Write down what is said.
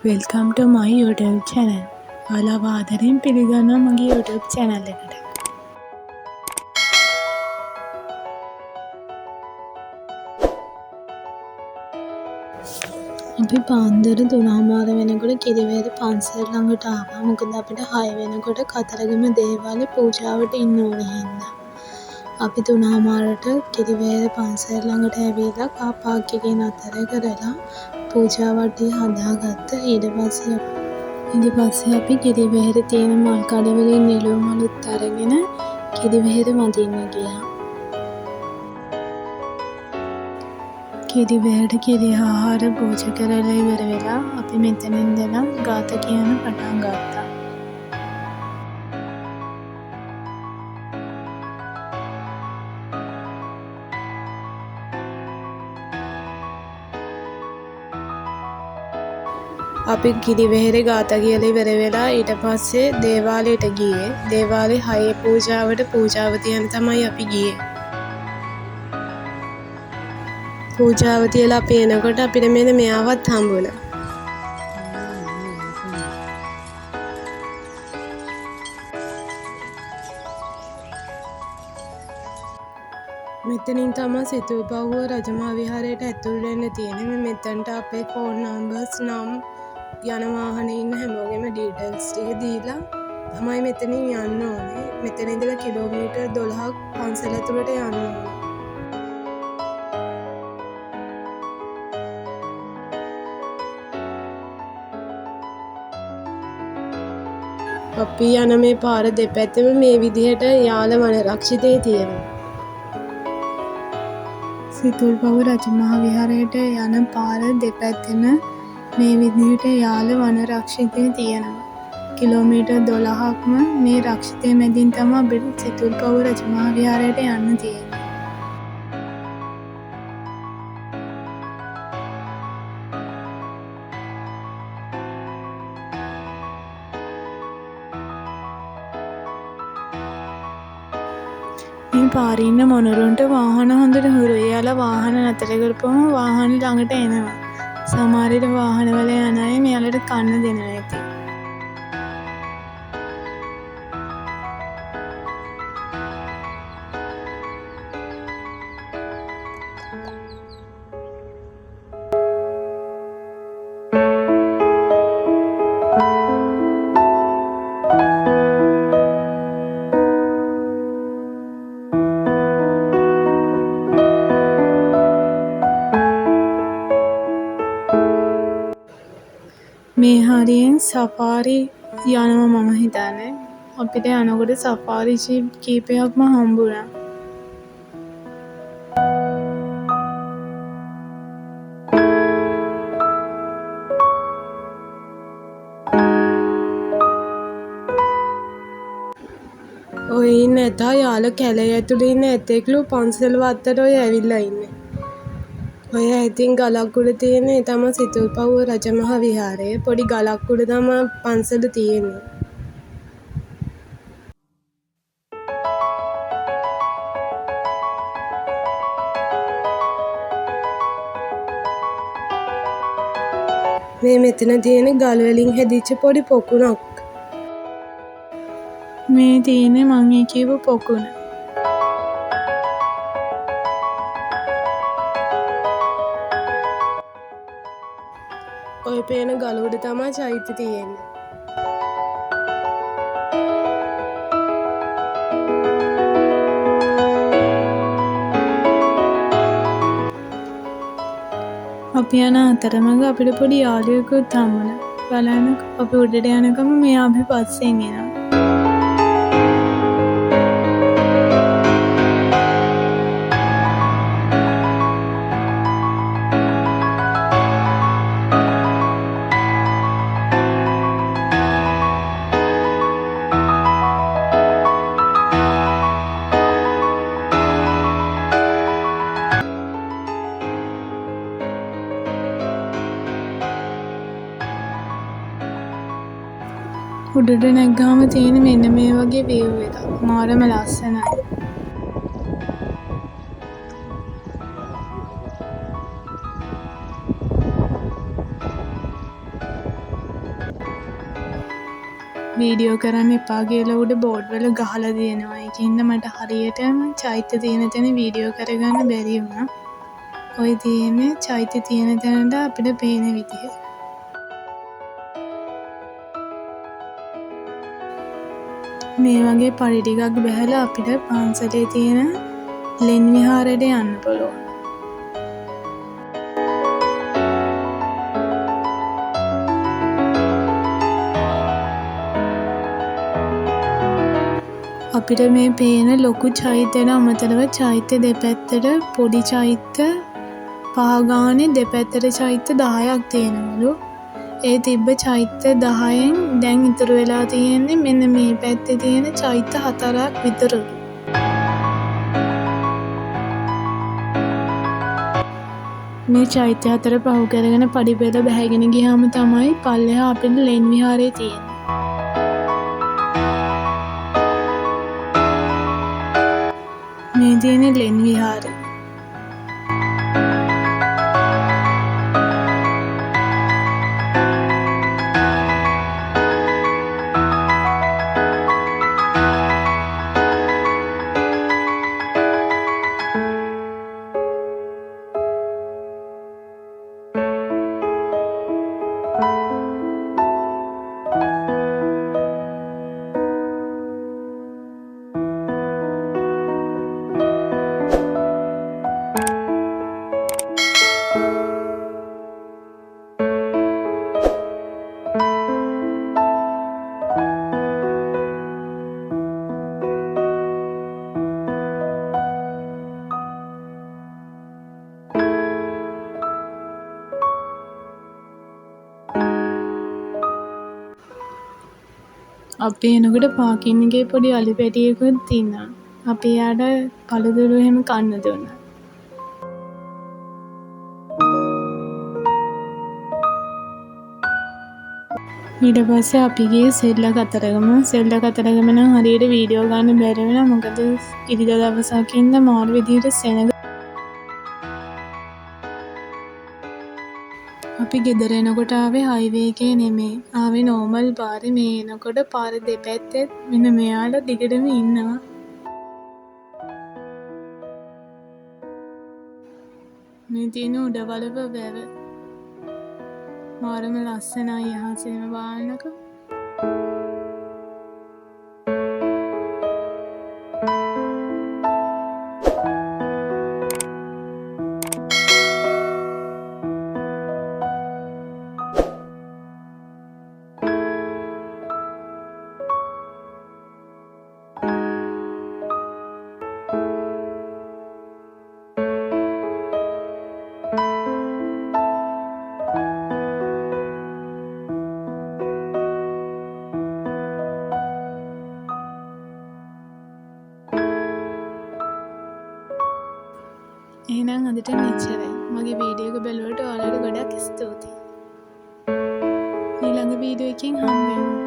Welcome to my YouTube channel. ඔයාලව ආදරයෙන් පිළිගන්නවා මගේ YouTube channel එකට. අපි පාන්දර 3:00 වෙනකොට කිරිවේද පන්සල ළඟට ආවා. මොකද අපිට 6 වෙනකොට කතරගම දේවාලේ පූජාවට ඉන්න ඕනේ හින්දා. අපි 3:00ට කිරිවේද පන්සල ළඟට ඇවිල්ලා කාර් පාක් එකේ නතර කරලා පූජාවට්ටිය හදාගත්තා. ඊට පස්සේ අපි කිරිවෙහෙර තියෙන මල් කඩවලින් නෙළුම් මලුත් අරගෙන කිරිවෙහෙර වඳින්න ගියා. කිරිවෙහෙරට කිරි ආහාර පූජා කරලා ඉවර වෙලා අපි මෙතන ඉඳලා ගාථා කියන්න පටන් ගත්තා. අපි කිරිවෙහෙර ගාථා කියලා ඉවර වෙලා ඊට පස්සේ දේවාලයට ගියේ. දේවාලේ 6 පූජාවට පූජාව තියන්න තමයි අපි ගියේ. පූජාව තියලා අපි එනකොට අපිට මෙන්න මෙයාවත් හම්බුණා. මෙතනින් තමයි සිතුල්පව්ව රජමහා විහාරයට ඇතුල් වෙන්න තියෙන්නේ. මෙතනට අපේ ෆෝන් නම්බර්ස් නම් යන වාහනේ ඉන්න හැමෝගෙම ඩීටේල්ස් ටික දීලා තමයි මෙතනින් යන්න ඕනේ. මෙතන ඉඳලා කිලෝමීටර් 12ක් පන්සල ඇතුළට යන්න ඕනේ. අපි යන මේ පාර දෙපැත්තම මේ විදිහට යාල වන රක්ෂිතේ තියෙනවා. සිතුල්පව්ව රජමහා විහාරයට යන පාර දෙපැත්තම මේ විදිහට යාල වන රක්ෂිතය තියෙනවා. කිලෝමීටර් 12ක්ම මේ රක්ෂිතය මැදින් තමයි අපිට සිතුල්පව්ව රජමහා විහාරයට යන්න තියෙන්නේ. මේ පාරේ ඉන්න මොනරුන්ට වාහන හොඳට හුරුයි. යාලා වාහන නතර කරපුවම වාහන ළඟට එනවා. සමහර විට වාහනවල යන අය මෙයාලට කන්න දෙනවා ඇති. මේ හරියෙන් සෆාරි යනවා මම හිතන්නේ. අපිට යනකොට සෆාරි ජීප් කීපයක්ම හම්බුණා. ඔය ඉන්න ඇතා යාල කැලේ ඇතුළේ ඉන්න ඇතෙක්ලු පන්සල වත්තට ඔය ඇවිල්ලා ඉන්නේ. ඔය ඉතින් ගලක් උඩ තියෙන්නේ තමයි සිතුල්පව්ව රජමහා විහාරය. පොඩි ගලක් උඩ තමයි පන්සල තියෙන්නේ. මේ මෙතන තියෙන ගල් වලින් හැදිච්ච පොඩි පොකුණක්. මේ තියෙන්නේ මං කියපු පොකුණ. ඔය පේන ගල උඩ තමයි චෛත්‍ය තියෙන්නේ. අපි යන අතරමඟ අපිට පොඩි යාළුවෙකුත් හම්බුණා. බලන්න අපි උඩට යනකම මෙයා අපි පස්සෙන් එනවා. උඩට නැග්ගාම තියෙන මෙන්න මේ වගේ view එකක්. මාරම ලස්සනයි. වීඩියෝ කරන්න එපා කියලා උඩ බෝඩ් වල ගහලා තියෙනවා. ඒකින්ද මට හරියටම චෛත්‍ය තියෙන තැන වීඩියෝ කරගන්න බැරි වුණා. ඔය තියෙන්නේ චෛත්‍ය තියෙන තැනට අපිට පේන විදිහ. මේ වගේ පඩි ටිකක් බැහැලා අපිට පන්සලේ තියෙන ලෙන් විහාරයට යන්න පුළුවන්. අපිට මේ පේන ලොකු චෛත්‍යයට අමතරව චෛත්‍ය දෙපැත්තට පොඩි චෛත්‍ය 5 ගානේ දෙපැත්තට චෛත්‍ය 10ක් තියෙනවලු. ඒ තිබ්බ චෛත්‍ය 10න් දැන් ඉතුරු වෙලා තියෙන්නේ මෙන්න මේ පැත්තේ තියෙන චෛත්‍ය 4ක් විතරලු. මේ චෛත්‍ය 4 පහු කරගෙන පඩි පෙළ බැහැගෙන ගියාම තමයි පල්ලෙහා අපිට ලෙන් විහාරේ තියෙන්නේ. මේ තියෙන ලෙන් විහාරය. අපි එනකොට පාකින් එකේ පොඩි අලි පැටියෙකුත් ඉන්නවා. අපි යාට කළුදුරු එහෙම කන්න දුන්නා. ඊට පස්සේ අපි ගියේ සෙල්ල කතරගම. සෙල්ල කතරගම නම් හරියට වීඩියෝ ගන්න බැරි වෙනවා. මොකද ඉරිදා දවසක් ඉඳන් මාළු විදියට සෙනග. අපි ගෙදර එනකොට ආවේ හයිවේ එකේ නෙමෙයි. ආවේ නෝමල් පාරේ. මේ එනකොට පාර දෙපැත්තේ මෙන්න මෙයාලා දිගටම ඉන්නවා. මේ තියෙන උඩවලව වැව. මාරම ලස්සනයි යහසේම බලනක. එහෙනම් අදට මෙච්චරයි. මගේ වීඩියෝ එක බලුවට ඔයාලට ගොඩක් ස්තුතියි. ඊළඟ වීඩියෝ එකකින් හම්බ වෙමු.